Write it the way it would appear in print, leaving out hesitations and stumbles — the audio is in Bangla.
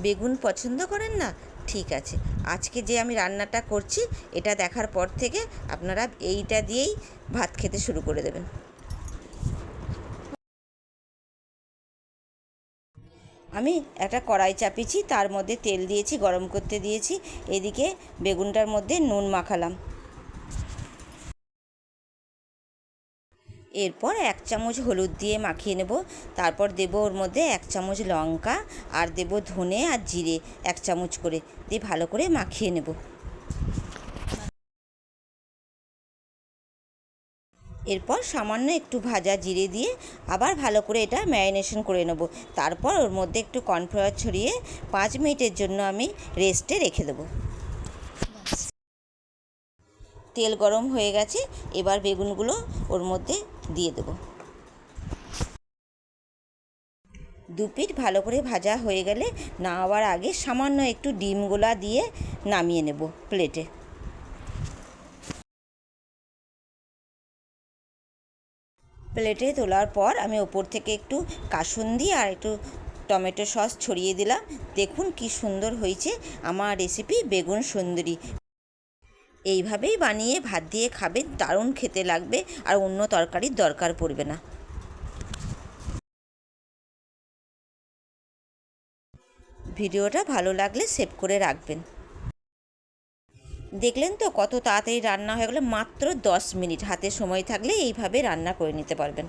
বেগুন পছন্দ করেন না? ঠিক আছে, আজকে যে আমি রান্নাটা করছি এটা দেখার পর থেকে আপনারা এইটা দিয়েই ভাত খেতে শুরু করে দেবেন। আমি একটা কড়াই চাপিয়েছি, তার মধ্যে তেল দিয়েছি, গরম করতে দিয়েছি। এদিকে বেগুনটার মধ্যে নুন মাখালাম। এরপর 1 চামচ হলুদ দিয়ে মাখিয়ে নেব। তারপর দেব ওর মধ্যে 1 চামচ লঙ্কা, আর দেব ধনে আর জিরে 1 চামচ করে, দিয়ে ভালো করে মাখিয়ে নেব। এরপর সামান্য একটু ভাজা জিরে দিয়ে আবার ভালো করে এটা ম্যারিনেশন করে নেব। তারপর ওর মধ্যে একটু কর্নফ্লাওয়ার ছড়িয়ে 5 মিনিটের জন্য আমি রেস্টে রেখে দেবো। তেল গরম হয়ে গেছে, এবার বেগুনগুলো ওর মধ্যে দিয়ে দেবো। 2 পিঠ ভালো করে ভাজা হয়ে গেলে নামাবার আগে সামান্য একটু ডিম গোলা দিয়ে নামিয়ে নেব প্লেটে। প্লেটে তোলার পর আমি ওপর থেকে একটু কাসুন্দি আর একটু টমেটো সস ছড়িয়ে দিলাম। দেখুন কি সুন্দর হয়েছে আমার রেসিপি বেগুন সুন্দরী। এইভাবেই বানিয়ে ভাত দিয়ে খাবেন, দারুণ খেতে লাগবে, আর অন্য তরকারির দরকার পড়বে না। ভিডিওটা ভালো লাগলে সেভ করে রাখবেন। দেখলেন তো কত তাড়াতাড়ি রান্না হয়ে গেলো, মাত্র 10 মিনিট। হাতে সময় থাকলে এইভাবে রান্না করে নিতে পারবেন।